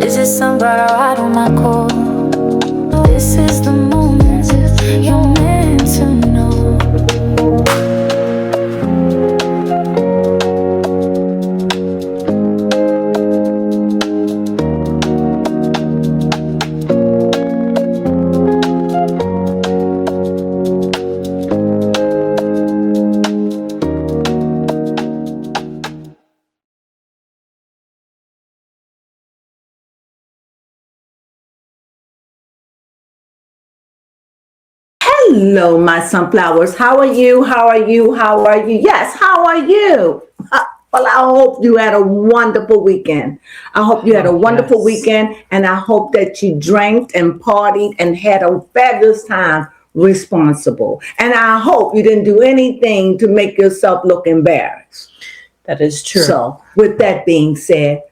Is it sun bright or out on my core? This is the moment you're meant to know. Hello, my sunflowers. How are you? How are you? How are you? Yes, how are you? Well, I hope you had a wonderful weekend. I hope you had a wonderful weekend, and I hope that you drank and partied and had a fabulous time responsible. And I hope you didn't do anything to make yourself look embarrassed. That is true. So, with that being said,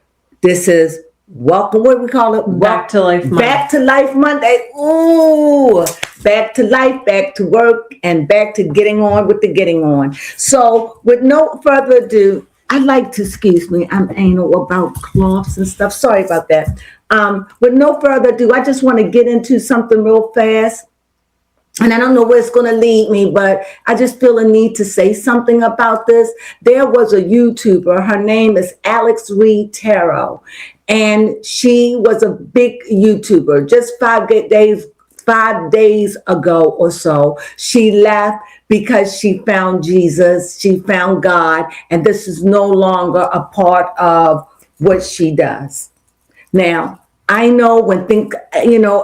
this is welcome. What do we call it? Back to Life Monday. Back to Life Monday. Ooh, back to life, back to work, and back to getting on with the getting on. So, with no further ado, I'd like to, excuse me, I'm anal about cloths and stuff. Sorry about that. With no further ado, I just want to get into something real fast. And I don't know where it's going to lead me, but I just feel a need to say something about this. There was a YouTuber. Her name is Alex Reed Tarot. And she was a big YouTuber. Just 5 days ago or so, she left because she found Jesus. She found God. And this is no longer a part of what she does. Now, I know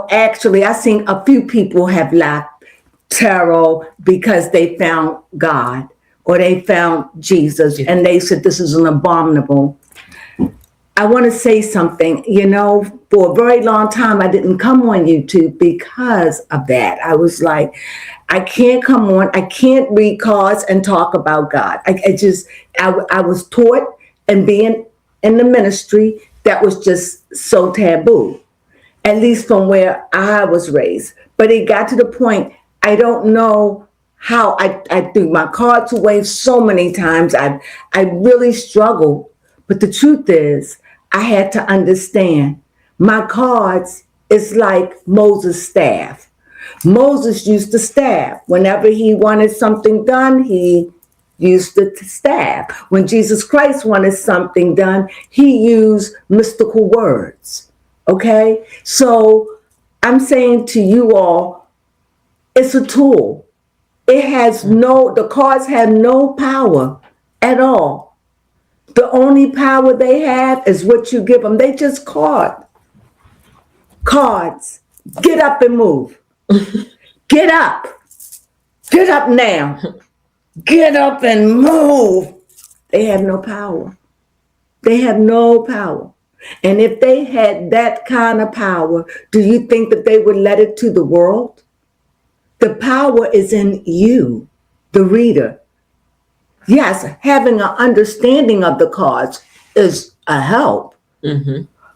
actually, I've seen a few people have left tarot because they found God or they found Jesus and they said this is an abominable. I want to say something. For a very long time I didn't come on YouTube because of that. I was like, I can't come on, I can't read cards and talk about God. I was taught, and being in the ministry, that was just so taboo, at least from where I was raised. But it got to the point, I don't know how I threw my cards away so many times. I really struggled. But the truth is, I had to understand my cards is like Moses' staff. Moses used the staff. Whenever he wanted something done, he used the staff. When Jesus Christ wanted something done, he used mystical words. Okay? So I'm saying to you all, it's a tool. The cards have no power at all. The only power they have is what you give them. They just cards. Get up and move. Get up. Get up now. Get up and move. They have no power. They have no power. And if they had that kind of power, do you think that they would let it to the world? The power is in you, the reader. Yes, having an understanding of the cards is a help,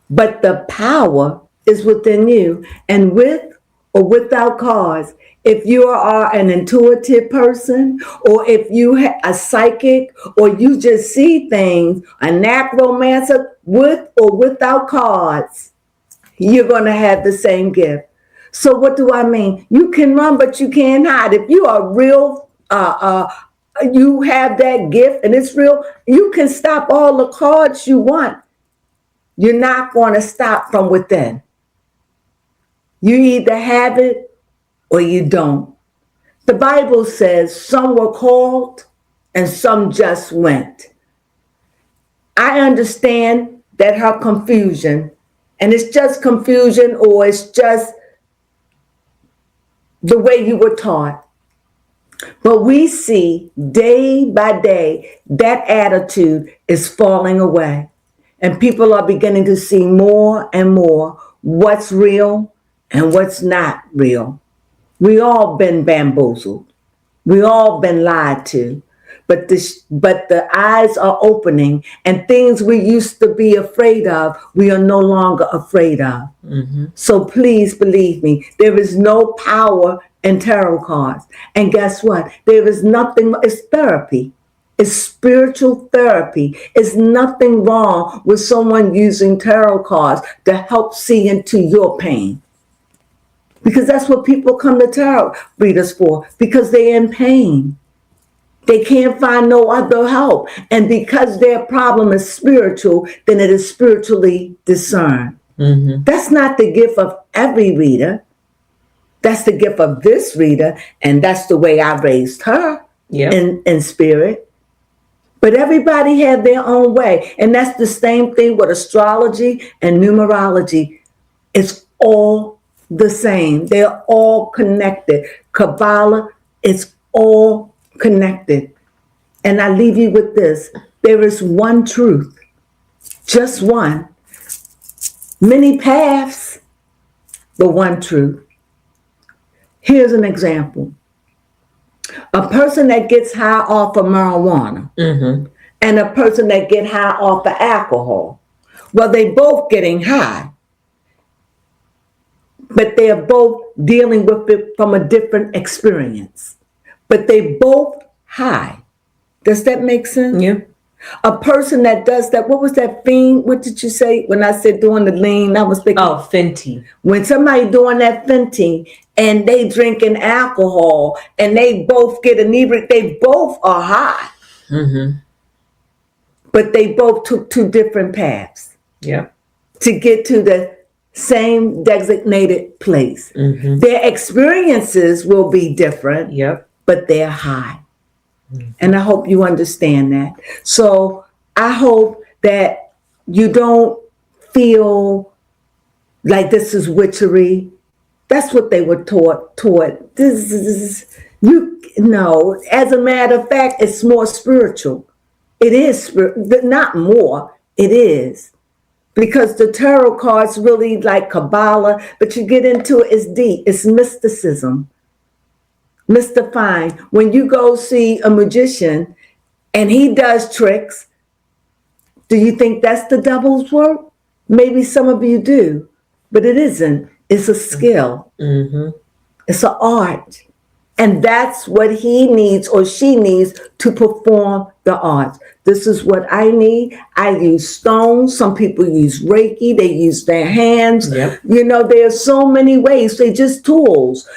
but the power is within you. And with or without cards, if you are an intuitive person, or if you are a psychic, or you just see things, a necromancer, with or without cards, you're going to have the same gift. So what do I mean? You can run, but you can't hide. If you are real, you have that gift and it's real, you can stop all the cards you want. You're not going to stop from within. You either have it or you don't. The Bible says some were called and some just went. I understand that her confusion, and it's just confusion, or it's just the way you were taught. But we see day by day that attitude is falling away. And people are beginning to see more and more what's real and what's not real. We all been bamboozled. We all been lied to. But the eyes are opening, and things we used to be afraid of, we are no longer afraid of. So please believe me, there is no power in tarot cards. And guess what? There is nothing, it's therapy. It's spiritual therapy. It's nothing wrong with someone using tarot cards to help see into your pain. Because that's what people come to tarot readers for, because they're in pain. They can't find no other help. And because their problem is spiritual, then it is spiritually discerned. Mm-hmm. That's not the gift of every reader. That's the gift of this reader. And that's the way I raised her in spirit. But everybody had their own way. And that's the same thing with astrology and numerology. It's all the same. They're all connected. Kabbalah, it's all connected. And I leave you with this. There is one truth. Just one. Many paths, but one truth. Here's an example. A person that gets high off of marijuana and a person that gets high off of alcohol. Well, they both getting high, but they're both dealing with it from a different experience. But they both high. Does that make sense? Yeah. A person that does that, what was that fiend? What did you say when I said doing the lean? I was thinking, Oh, Fenty. when somebody doing that Fenty and they drinking alcohol and they both get inebriated, they both are high. Mm-hmm. But they both took two different paths to get to the same designated place. Mm-hmm. Their experiences will be different, but they're high. And I hope you understand that. So I hope that you don't feel like this is witchery. That's what they were taught. This is, as a matter of fact, it's more spiritual. It is, not more, it is. Because the tarot cards really like Kabbalah, but you get into it, it's deep, it's mysticism. Mystifying. When you go see a magician and he does tricks, do you think that's the devil's work? Maybe some of you do, but it isn't. It's a skill. Mm-hmm. It's an art. And that's what he needs or she needs to perform the arts. This is what I need. I use stones. Some people use Reiki. They use their hands. There's so many ways. They're just tools.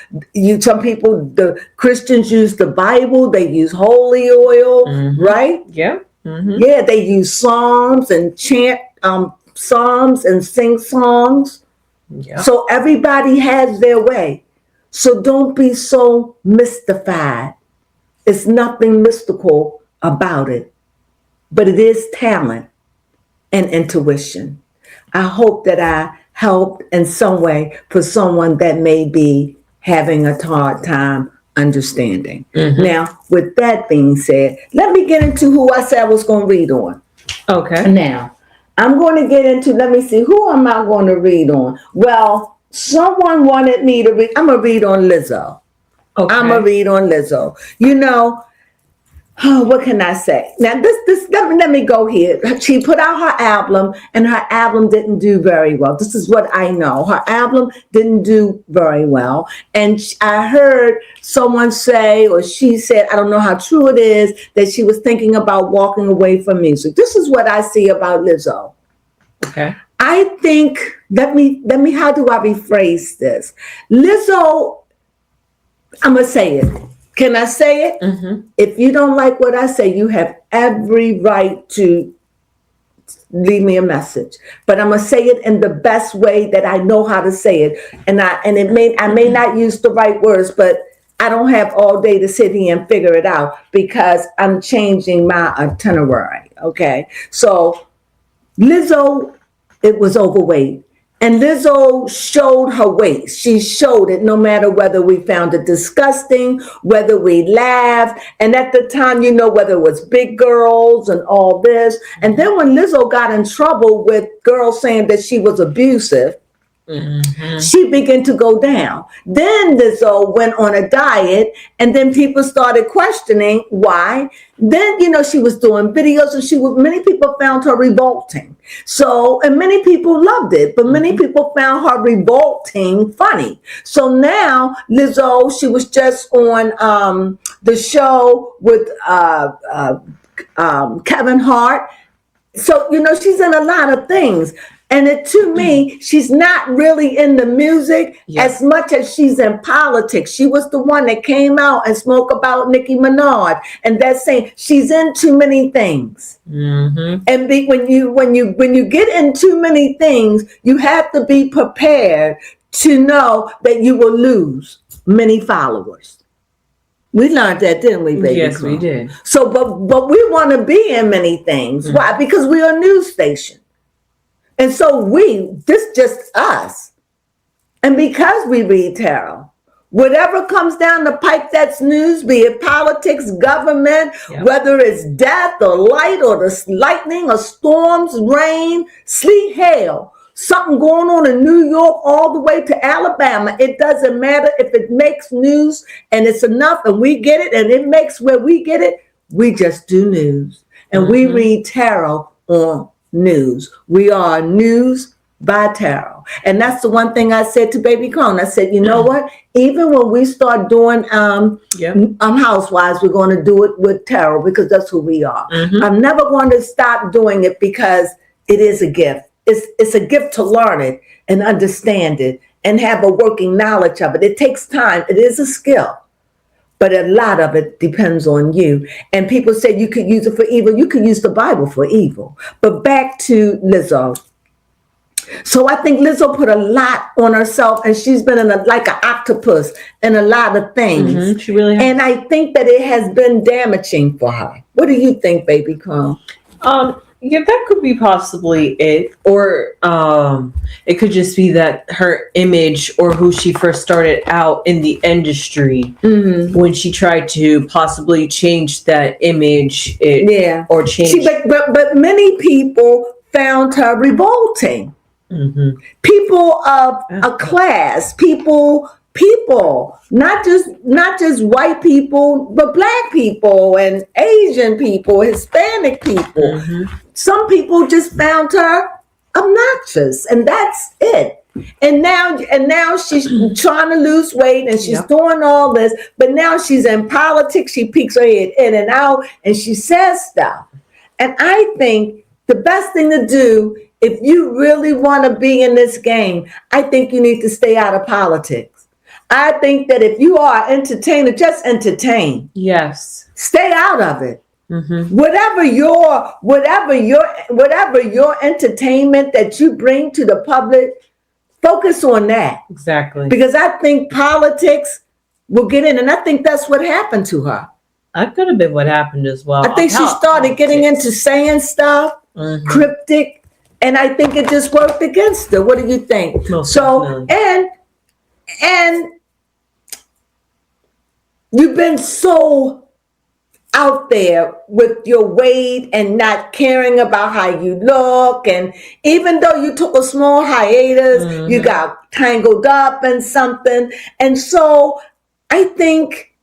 Some people, the Christians use the Bible. They use holy oil, right? Yeah. Mm-hmm. Yeah, they use psalms and chant psalms and sing songs. Yeah. So everybody has their way. So don't be so mystified. It's nothing mystical about it, but it is talent and intuition. I hope that I helped in some way for someone that may be having a hard time understanding. Mm-hmm. Now, with that being said, let me get into who I said I was going to read on. Okay. Now, I'm going to get into, let me see, who am I going to read on? Well, someone wanted me to read, I'm going to read on Lizzo. Okay. I'm going to read on Lizzo. What can I say? Now, let me go here. She put out her album, and her album didn't do very well. This is what I know. Her album didn't do very well. And I heard someone say, or she said, I don't know how true it is, that she was thinking about walking away from music. This is what I see about Lizzo. Okay. I think, let me, how do I rephrase this? Lizzo, I'm going to say it. Can I say it? Mm-hmm. If you don't like what I say, you have every right to leave me a message. But I'm going to say it in the best way that I know how to say it. And I may not use the right words, but I don't have all day to sit here and figure it out because I'm changing my itinerary. Okay. So Lizzo, it was overweight. And Lizzo showed her waist. She showed it no matter whether we found it disgusting, whether we laughed. And at the time, whether it was big girls and all this. And then when Lizzo got in trouble with girls saying that she was abusive, she began to go down. Then Lizzo went on a diet, and then people started questioning why. Then, she was doing videos, and many people found her revolting. So, and many people loved it, but many people found her revolting funny. So now Lizzo, she was just on the show with Kevin Hart. So, she's in a lot of things. And to me, she's not really in the music as much as she's in politics. She was the one that came out and spoke about Nicki Minaj. And that's saying she's in too many things. Mm-hmm. And when you get in too many things, you have to be prepared to know that you will lose many followers. We learned that, didn't we, baby? Yes, we did. So, but we want to be in many things. Mm-hmm. Why? Because we're a news station. And so this just us. And because we read tarot, whatever comes down the pipe that's news, be it politics, government, whether it's death or light or the lightning or storms, rain, sleet, hail, something going on in New York all the way to Alabama. It doesn't matter if it makes news and it's enough and we get it and it makes where we get it. We just do news. And we read tarot on news. We are news by tarot. And that's the one thing I said to Baby Crone. I said, you know what? Even when we start doing Housewives, we're going to do it with tarot because that's who we are. Mm-hmm. I'm never going to stop doing it because it is a gift. It's a gift to learn it and understand it and have a working knowledge of it. It takes time. It is a skill. But a lot of it depends on you. And people say you could use it for evil. You could use the Bible for evil. But back to Lizzo. So I think Lizzo put a lot on herself, and she's been like an octopus in a lot of things. Mm-hmm, she really has. And I think that it has been damaging for her. What do you think, Baby Crone? Yeah, that could be possibly it. Or it could just be that her image or who she first started out in the industry, when she tried to possibly change that image or change. But many people found her revolting. Mm-hmm. People of a class, people, not just white people, but black people and Asian people, Hispanic people. Mm-hmm. Some people just found her obnoxious, and that's it. And now she's trying to lose weight and she's doing all this, but now she's in politics. She peeks her head in and out and she says stuff. And I think the best thing to do, if you really want to be in this game, I think you need to stay out of politics. I think that if you are an entertainer, just entertain. Yes. Stay out of it. Mm-hmm. Whatever your entertainment that you bring to the public, focus on that. Exactly. Because I think politics will get in, and I think that's what happened to her. That could have been what happened as well. I think she started getting into saying stuff, cryptic, and I think it just worked against her. What do you think? Definitely. and you've been so out there with your weight and not caring about how you look, and even though you took a small hiatus, you got tangled up in something, and so I think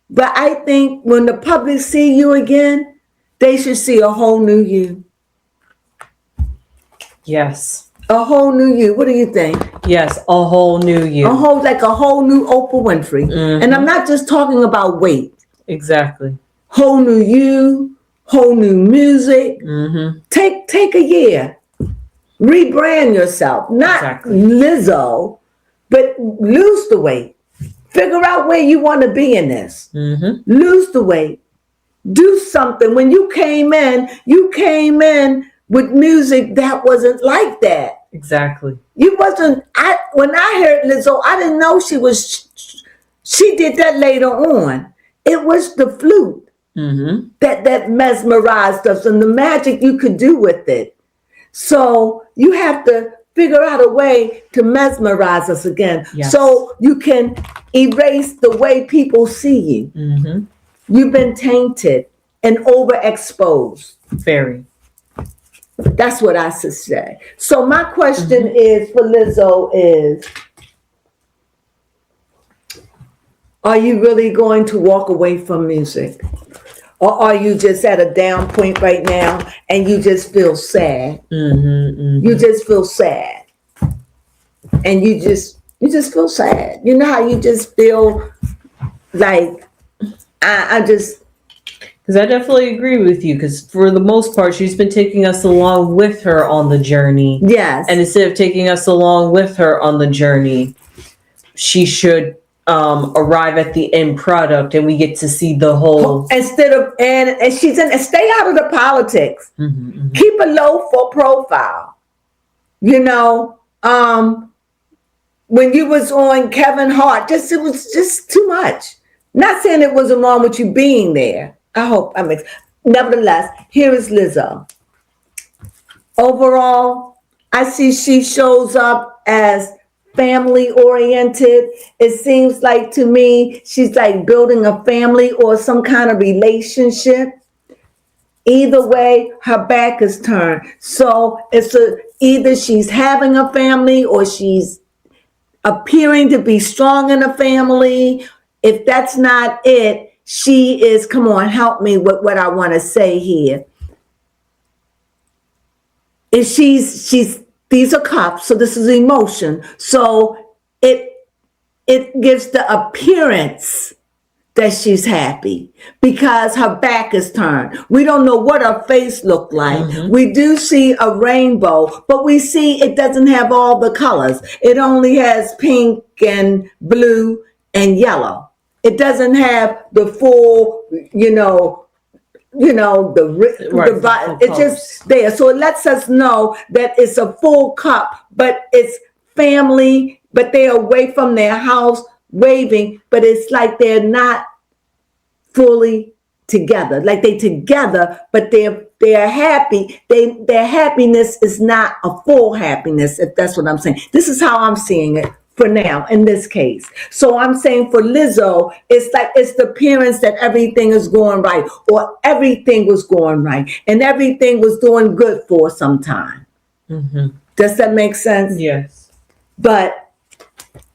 but I think when the public see you again, they should see a whole new you. Yes. A whole new you. What do you think? Yes, a whole new you. A whole new Oprah Winfrey. Mm-hmm. And I'm not just talking about weight. Exactly. Whole new you, whole new music. Mm-hmm. Take a year. Rebrand yourself. Not Lizzo, but lose the weight. Figure out where you want to be in this. Mm-hmm. Lose the weight. Do something. When you came in with music that wasn't like that. Exactly. When I heard Lizzo, I didn't know she did that later on. It was the flute that mesmerized us and the magic you could do with it. So you have to figure out a way to mesmerize us again. Yes. So you can erase the way people see you. Mm-hmm. You've been tainted and overexposed. Very. That's what I should say. So my question is for Lizzo is, are you really going to walk away from music? Or are you just at a down point right now and you just feel sad? You just feel sad. And you just feel sad. You know how you just feel like, I just Because I definitely agree with you. Because for the most part, she's been taking us along with her on the journey. Yes. And instead of taking us along with her on the journey, she should arrive at the end product, and we get to see the whole. Instead of and she's in. Stay out of the politics. Keep a low profile. You know, when you was on Kevin Hart, it was just too much. Not saying it wasn't wrong with you being there. I hope I make. Nevertheless, here is Lizzo. Overall, I see she shows up as family oriented. It seems like to me she's like building a family or some kind of relationship. Either way, her back is turned. So it's either she's having a family or she's appearing to be strong in a family. If that's not it, she is, come on, help me with what I want to say here. If she's these are cups, so this is emotion. So it gives the appearance that she's happy because her back is turned. We don't know what her face looked like. We do see a rainbow, but we see it doesn't have all the colors. It only has pink and blue and yellow. It doesn't have the full, it's just there. So it lets us know that it's a full cup, but it's family, but they're away from their house waving, but it's like they're not fully together. Like they together, but they're happy. Their happiness is not a full happiness, if that's what I'm saying. This is how I'm seeing it for now in this case. So I'm saying for Lizzo, it's like it's the appearance that everything is going right, or everything was going right, and everything was doing good for some time. Does that make sense? Yes. But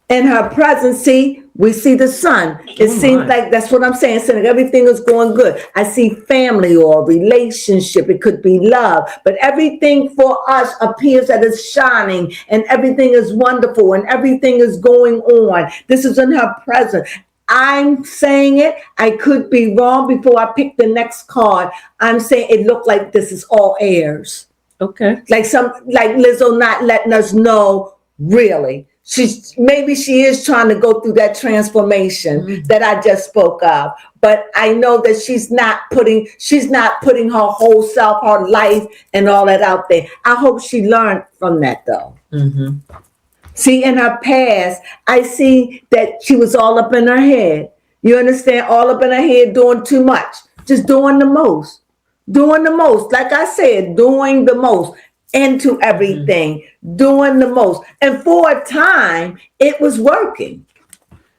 in her presence, we see the sun. It seems like that's what I'm saying. So everything is going good. I see family or relationship. It could be love. But everything for us appears that it's shining and everything is wonderful and everything is going on. This is in her presence. I'm saying it. I could be wrong before I pick the next card. I'm saying it looked like this is all airs. Okay. Like Lizzo not letting us know really. Maybe she is trying to go through that transformation that I just spoke of, but I know that she's not putting her whole self, her life, and all that out there. I hope she learned from that though. See, in her past, I see that she was all up in her head. You understand? All up in her head, doing too much, just doing the most. Like I said, doing the most. Into everything, doing the most. And for a time, it was working.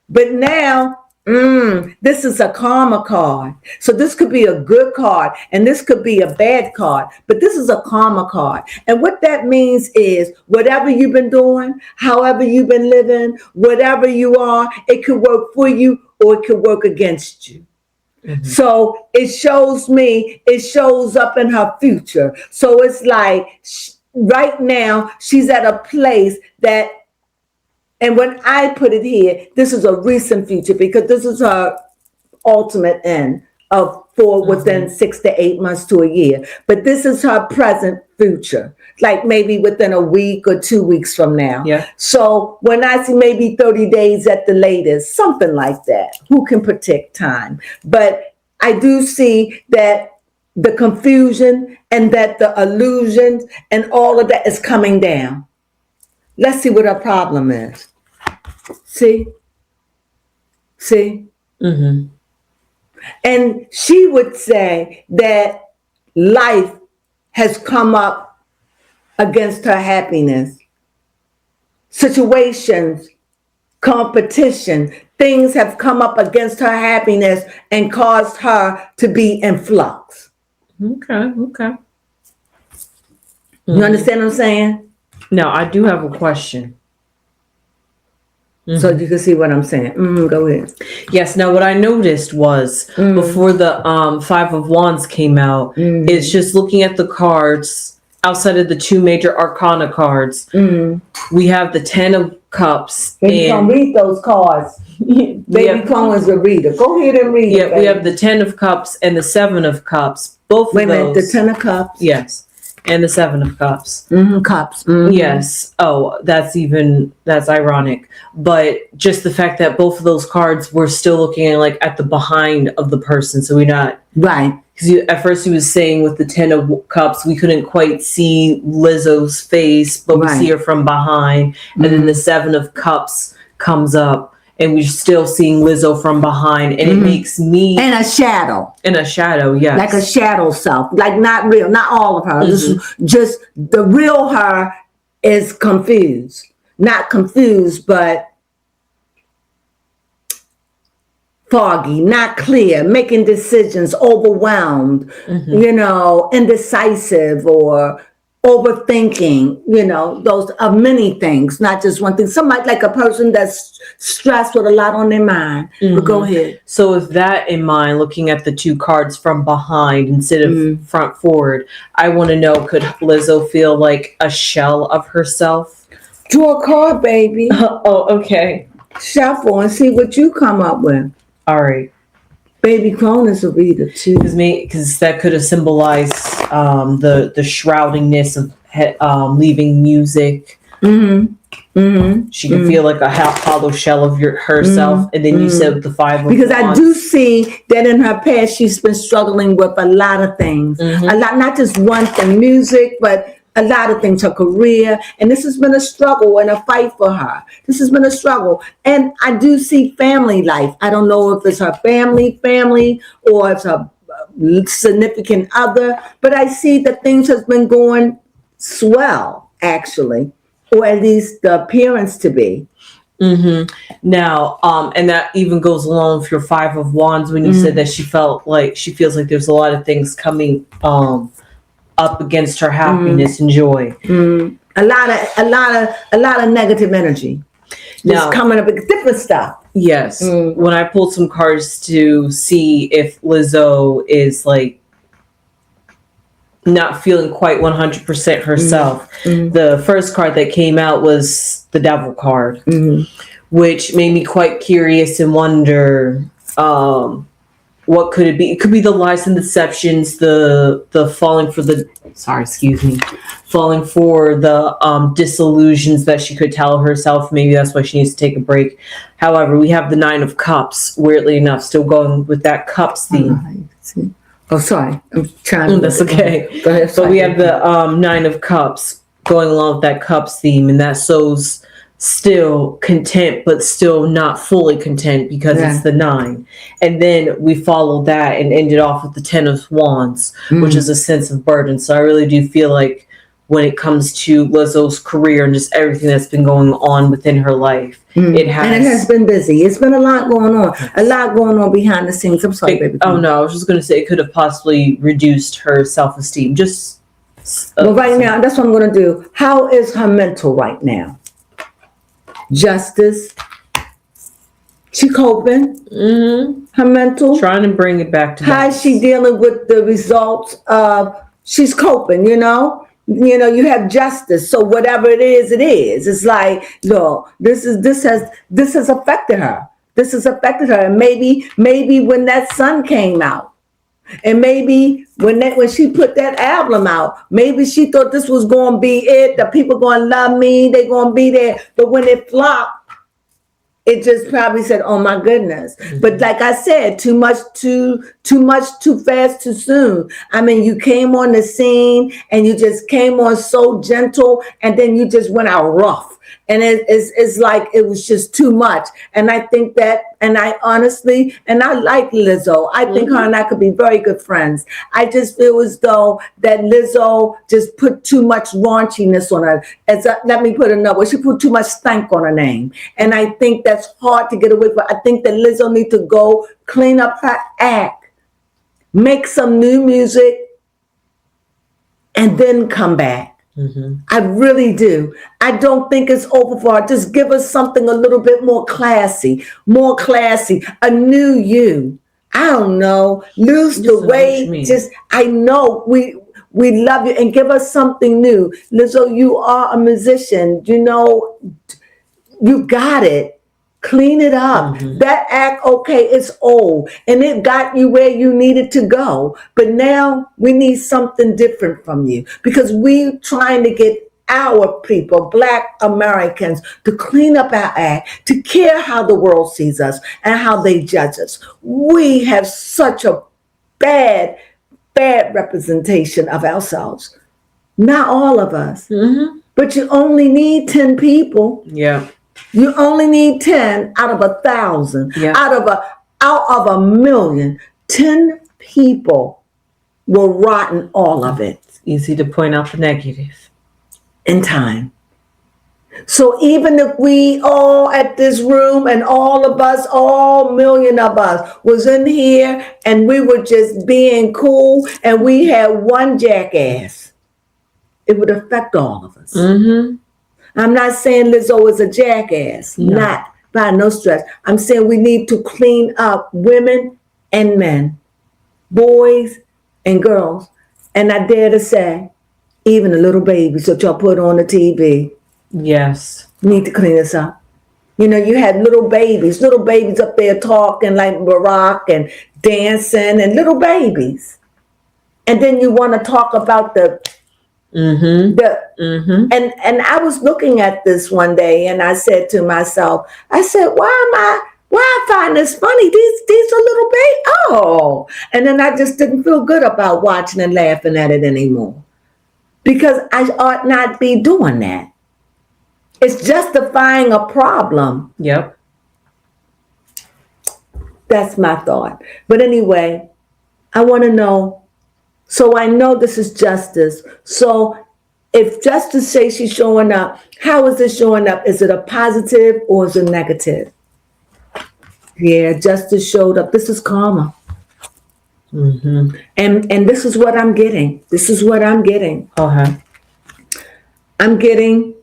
But now, this is a karma card. So this could be a good card, and this could be a bad card. But this is a karma card. And what that means is whatever you've been doing, however you've been living, whatever you are, it could work for you or it could work against you. So it shows up in her future. So it's like right now she's at a place that, and when I put it here, this is a recent future because this is her ultimate end for within 6 to 8 months to a year. But this is her present future, like maybe within a week or 2 weeks from now. Yeah. So when I see maybe 30 days at the latest, something like that, who can predict time? But I do see that the confusion and that the illusions and all of that is coming down. Let's see what her problem is. See? And she would say that life has come up against her happiness. Situations, competition, things have come up against her happiness and caused her to be in flux. Okay. You understand what I'm saying? Now, I do have a question. So you can see what I'm saying. Go ahead. Yes. Now, what I noticed was before the 5 of Wands came out, it's just looking at the cards outside of the two major arcana cards, we have the 10 of cups. Baby, come read those cards. Baby Cone is a reader. Go ahead and read. Yeah, we have the 10 of cups and the 7 of cups. Both Wait of a minute, those. the 10 of cups. Yes. And the 7 of cups. Cups. Yes. Oh, that's ironic. But just the fact that both of those cards were still looking like at the behind of the person. So we're not. Right. Because at first he was saying with the 10 of cups, we couldn't quite see Lizzo's face, but we see her from behind. And then the 7 of cups comes up. And we're still seeing Lizzo from behind, and it makes me in a shadow. In a shadow, yes, like a shadow self, like not real, not all of her. This is just the real her is confused, not confused, but foggy, not clear, making decisions, overwhelmed, indecisive or overthinking, those are many things, not just one thing. Somebody like a person that's stressed with a lot on their mind. But go ahead. So with that in mind, looking at the two cards from behind instead of front forward, I want to know, could Lizzo feel like a shell of herself? Draw a card, baby. Oh, okay. Shuffle and see what you come up with. All right. Baby Crones is a reader too. Because that could have symbolized the shroudingness of leaving music. She could feel like a hollow shell of herself. And then you said with the 5 of because wands. I do see that in her past she's been struggling with a lot of things. A lot, not just one thing, music, but a lot of things, her career, and this has been a struggle and a fight for her. This has been a struggle. And I do see family life. I don't know if it's her family, or it's her significant other, but I see that things has been going swell, actually, or at least the appearance to be. Now, and that even goes along with your 5 of wands when you said that she feels like there's a lot of things coming up against her happiness and joy. A lot of negative energy. Just coming up with different stuff. Yes. When I pulled some cards to see if Lizzo is like not feeling quite 100% herself, the first card that came out was the Devil card, which made me quite curious and wonder, what could it be? It could be the lies and deceptions, the falling for the disillusions that she could tell herself. Maybe that's why she needs to take a break. However, we have the 9 of cups, weirdly enough, still going with that cups theme. Oh, sorry. I'm trying to. That's okay. Go ahead. So we have the 9 of cups going along with that cups theme, and that shows still content, but still not fully content because it's the 9. And then we followed that and ended off with the 10 of wands, which is a sense of burden. So I really do feel like when it comes to Lizzo's career and just everything that's been going on within her life, it has been busy. It's been a lot going on behind the scenes. I'm sorry, baby. Oh no, I was just going to say it could have possibly reduced her self-esteem. But right now, that's what I'm going to do. How is her mental right now? Justice. She coping. Her mental. Trying to bring it back to how is she dealing with the results of she's coping, you have justice. So whatever it is, it is. It's like, this has affected her. This has affected her. And maybe when that son came out, and maybe when she put that album out, maybe she thought this was going to be it. The people going to love me. They're going to be there. But when it flopped, it just probably said, "Oh my goodness!" But like I said, too much, too fast, too soon. I mean, you came on the scene and you just came on so gentle, and then you just went out rough. And it's like it was just too much. And I think that, and I honestly, and I like Lizzo. I think her and I could be very good friends. I just feel as though that Lizzo just put too much raunchiness on her. Let me put another way. She put too much stank on her name. And I think that's hard to get away from. I think that Lizzo needs to go clean up her act, make some new music, and then come back. I really do. I don't think it's over for her. Just give us something a little bit more classy, a new you. I don't know. Lose the weight. I know We love you, and give us something new. Lizzo, you are a musician. You know, you got it. Clean it up. That act, okay, it's old and it got you where you needed to go. But now we need something different from you, because we trying to get our people, Black Americans, to clean up our act, to care how the world sees us and how they judge us. We have such a bad representation of ourselves. Not all of us, but you only need 10 people. Yeah. You only need 10 out of 1,000, Yeah. out of a 1,000,000. 10 people will rotten all of it It's easy to point out the negative. in time. So even if we all at this room and all of us, all million of us was in here and we were just being cool and we had one jackass, it would affect all of us. I'm not saying Lizzo is a jackass, not by no stretch. I'm saying we need to clean up women and men, boys and girls, and I dare to say, even the little babies that y'all put on the TV. Yes. Need to clean this up. You know, you had little babies up there talking like Barack and dancing, and little babies. And then you want to talk about and I was looking at this one day and I said to myself, I said, why I find this funny? These are little babies. Oh. And then I just didn't feel good about watching and laughing at it anymore, because I ought not be doing that. It's justifying a problem. Yep. That's my thought. But anyway, I want to know, so I know this is justice. So if justice says she's showing up, how is it showing up? Is it a positive or is it negative? Yeah, justice showed up. This is karma. And this is what I'm getting. Okay. I'm getting,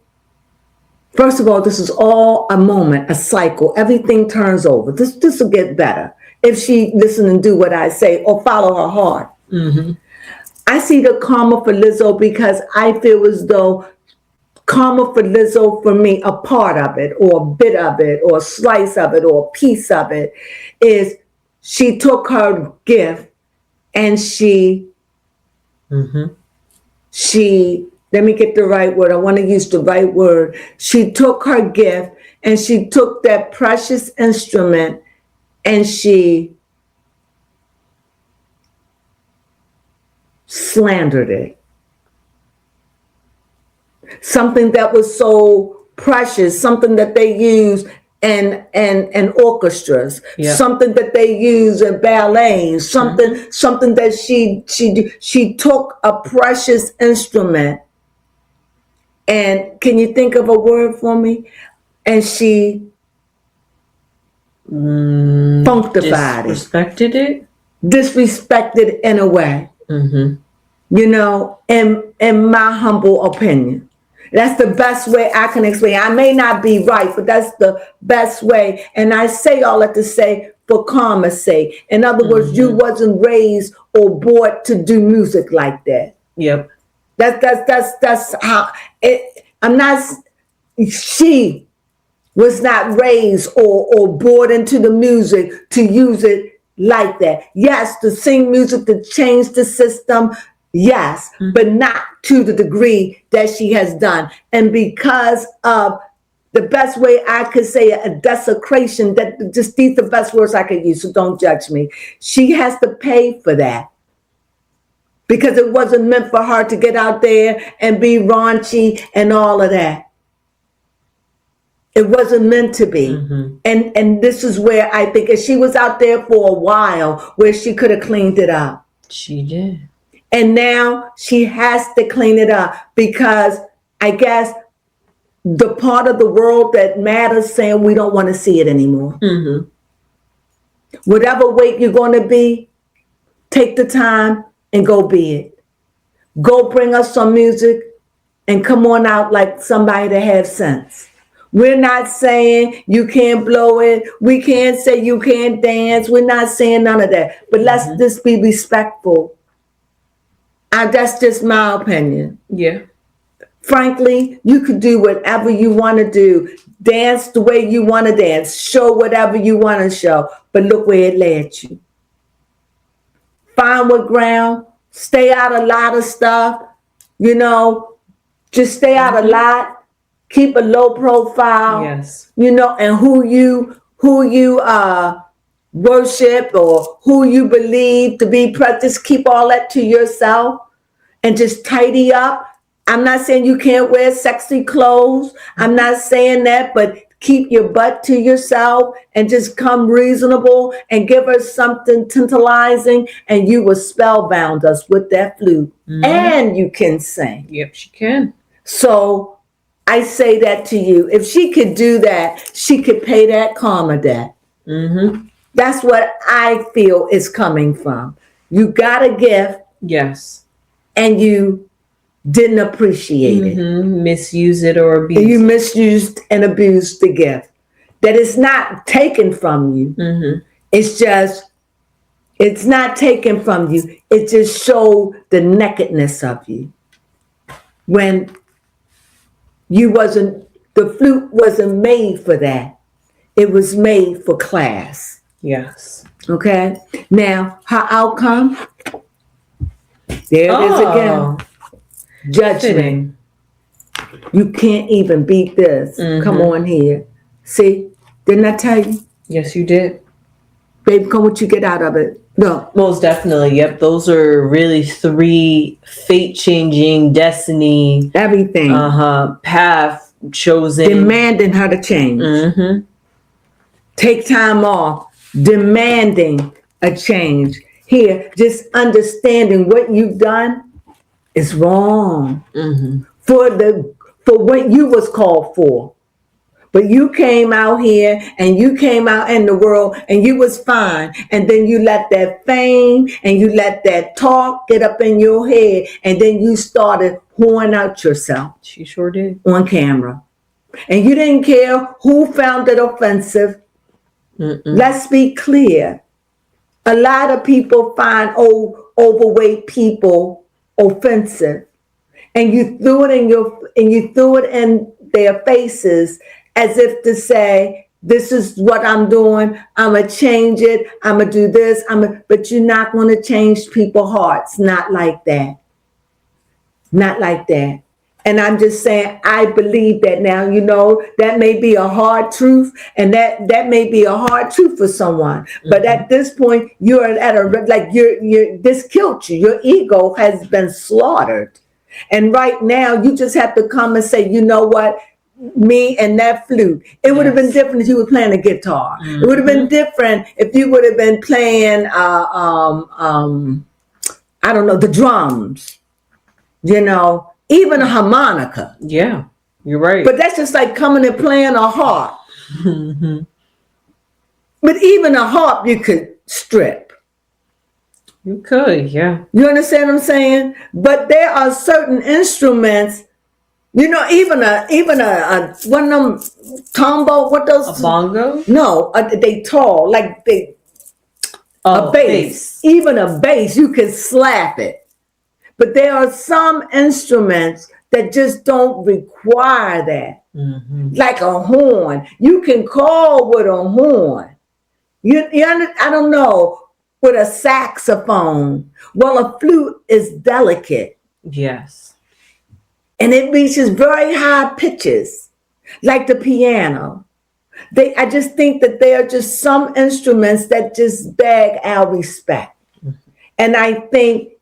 first of all, this is all a moment, a cycle. Everything turns over. This will get better if she listen and do what I say or follow her heart. I see the karma for Lizzo, because I feel as though karma for Lizzo, for me, a part of it or a bit of it or a slice of it or a piece of it, is she took her gift and she, let me get the right word. I want to use the right word. She took her gift and she took that precious instrument and she slandered it. Something that was so precious, something that they use in orchestras, something that they use in ballets, something that she took a precious instrument, and can you think of a word for me? And she functified disrespected in a way. You know, in my humble opinion. That's the best way I can explain. I may not be right, but that's the best way. And I say all that to say, for karma's sake. In other words, you wasn't raised or brought to do music like that. Yep. That's how it. She was not raised or brought into the music to use it like that. Yes, to sing music, to change the system. Yes, but not to the degree that she has done. And because of the best way I could say it, a desecration, that just these are the best words I could use, so don't judge me. She has to pay for that. Because it wasn't meant for her to get out there and be raunchy and all of that. It wasn't meant to be. And this is where I think if she was out there for a while where she could have cleaned it up. She did. And now she has to clean it up, because I guess the part of the world that matters saying we don't want to see it anymore. Whatever weight you're going to be, take the time and go be it. Go bring us some music and come on out like somebody that has sense. We're not saying you can't blow it. We can't say you can't dance. We're not saying none of that. But let's just be respectful That's just my opinion. Yeah. Frankly, you could do whatever you want to do. Dance the way you want to dance. Show whatever you want to show. But look where it led you. Find what ground. Stay out a lot of stuff. Just stay out a lot. Keep a low profile. Yes. And who you worship or who you believe to be just keep all that to yourself and just tidy up. I'm not saying you can't wear sexy clothes. I'm not saying that, but keep your butt to yourself and just come reasonable and give us something tantalizing, and you will spellbound us with that flute. And you can sing. Yep, she can. So I say that to you. If she could do that, she could pay that karma debt. That's what I feel is coming from. You got a gift. Yes. And you didn't appreciate it. Misuse it or abuse You it. misused and abused the gift. That is not taken from you. It's not taken from you. It just showed the nakedness of you. When the flute wasn't made for that. It was made for class. Yes. Okay? Now, her outcome, there it is again. Judgment. You can't even beat this. Come on here. See? Didn't I tell you? Yes, you did. Babe, come what you get out of it. No. Most definitely. Yep. Those are really 3 fate-changing, destiny, Everything. path chosen. Demanding her to change. Take time off. Demanding a change. Here, just understanding what you've done is wrong for what you was called for. But you came out here and you came out in the world and you was fine. And then you let that fame and you let that talk get up in your head. And then you started whoring out yourself. She sure did. On camera. And you didn't care who found it offensive. Let's be clear. A lot of people find overweight people offensive, and you threw it in their faces as if to say, "This is what I'm doing. I'm gonna change it. I'm gonna do this. But you're not gonna change people's hearts. Not like that. Not like that." And I'm just saying, I believe that now. That may be a hard truth, and that may be a hard truth for someone. But at this point, you're at this killed you. Your ego has been slaughtered, and right now you just have to come and say, you know what? Me and that flute. It would have been different if you were playing a guitar. It would have been different if you would have been playing, I don't know, the drums. Even a harmonica. Yeah, you're right. But that's just like coming and playing a harp. But even a harp you could strip. You could, yeah. You understand what I'm saying? But there are certain instruments, even a one of them tombo, what those? A bongo? No, they tall, like a bass. Even a bass, you can slap it. But there are some instruments that just don't require that. Like a horn. You can call with a horn. I don't know, with a saxophone. Well, a flute is delicate. Yes. And it reaches very high pitches, like the piano. I just think that there are just some instruments that just beg our respect. And I think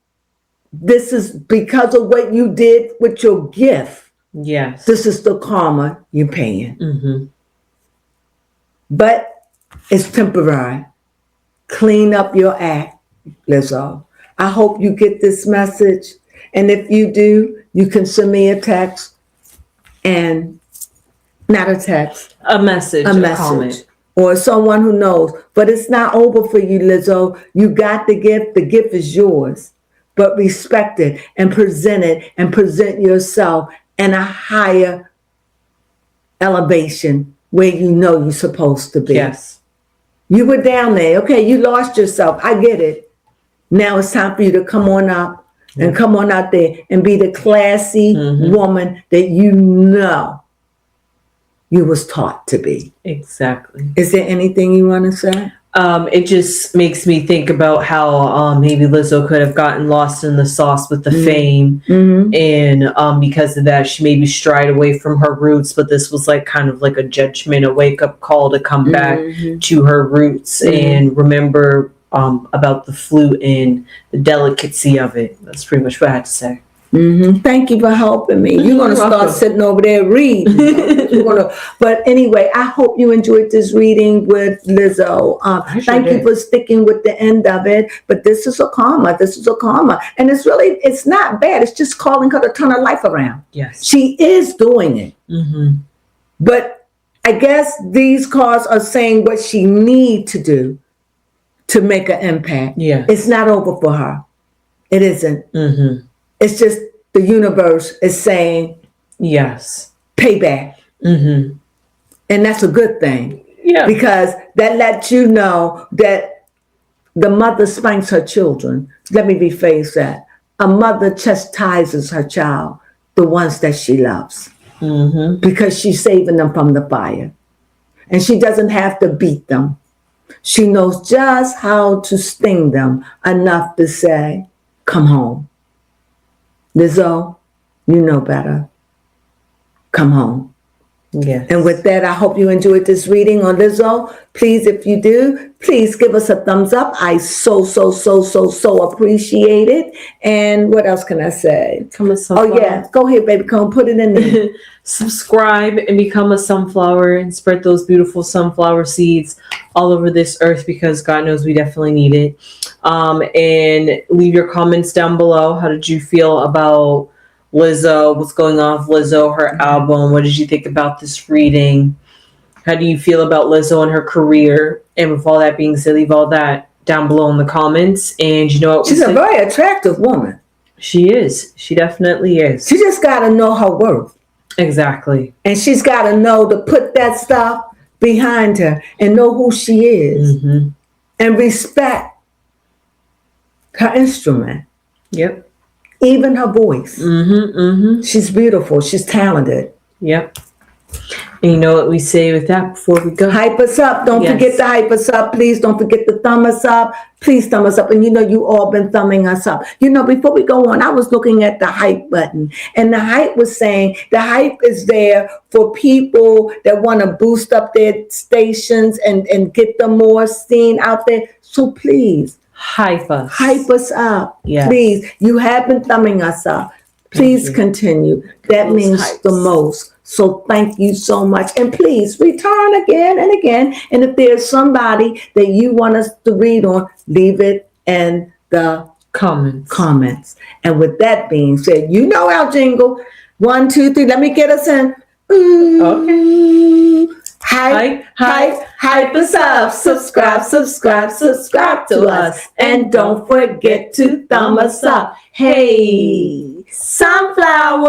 this is because of what you did with your gift. Yes. This is the karma you're paying. But it's temporary. Clean up your act, Lizzo. I hope you get this message. And if you do, you can send me a text and not a text. A message. A message. Comment. Or someone who knows. But it's not over for you, Lizzo. You got the gift. The gift is yours. But respect it and present it and present yourself in a higher elevation where you're supposed to be. Yes. You were down there. Okay, you lost yourself. I get it. Now it's time for you to come on up and come on out there and be the classy woman that you know you was taught to be. Exactly. Is there anything you want to say? It just makes me think about how maybe Lizzo could have gotten lost in the sauce with the fame, and because of that, she maybe strayed away from her roots. But this was like kind of like a judgment, a wake up call to come back to her roots and remember about the flute and the delicacy of it. That's pretty much what I had to say. Thank you for helping me. You're going to start sitting over there reading. But anyway, I hope you enjoyed this reading with Lizzo. Thank you for sticking with the end of it. But this is a karma. This is a karma. And it's not bad. It's just calling her to turn her life around. Yes. She is doing it. But I guess these cards are saying what she needs to do to make an impact. Yeah. It's not over for her. It isn't. It's just the universe is saying, yes, payback. And that's a good thing. Yeah. Because that lets you know that the mother spanks her children. Let me rephrase that. A mother chastises her child, the ones that she loves, because she's saving them from the fire. And she doesn't have to beat them. She knows just how to sting them enough to say, come home. Lizzo, you know better. Come home. Yes. And with that, I hope you enjoyed this reading on Lizzo. Please, if you do, please give us a thumbs up. I so appreciate it. And what else can I say? Become a sunflower. Oh, yeah. Go ahead, baby. Come put it in there. Subscribe and become a sunflower and spread those beautiful sunflower seeds all over this earth, because God knows we definitely need it. And leave your comments down below. How did you feel about Lizzo? What's going on with Lizzo, her album? What did you think about this reading? How do you feel about Lizzo and her career? And with all that being said, leave all that down below in the comments. And you know what? She's a very attractive woman. She is. She definitely is. She just got to know her worth. Exactly. And she's got to know to put that stuff behind her and know who she is and respect her instrument. Yep. Even her voice. She's beautiful. She's talented. Yep. And you know what we say with that before we go? Hype us up. Don't forget to hype us up. Please don't forget to thumb us up. Please thumb us up. And you know you all been thumbing us up. You know, before we go on, I was looking at the hype button. And the hype was saying the hype is there for people that want to boost up their stations and get them more seen out there. So please. Hype us. Hype us up. Yes. Please. You have been thumbing us up. Please continue. That means the most. So thank you so much. And please return again and again. And if there's somebody that you want us to read on, leave it in the comments. And with that being said, you know our jingle. 1, 2, 3. Let me get us in. Okay. Hype us up. Subscribe to us. And don't forget to thumb us up. Hey, sunflower.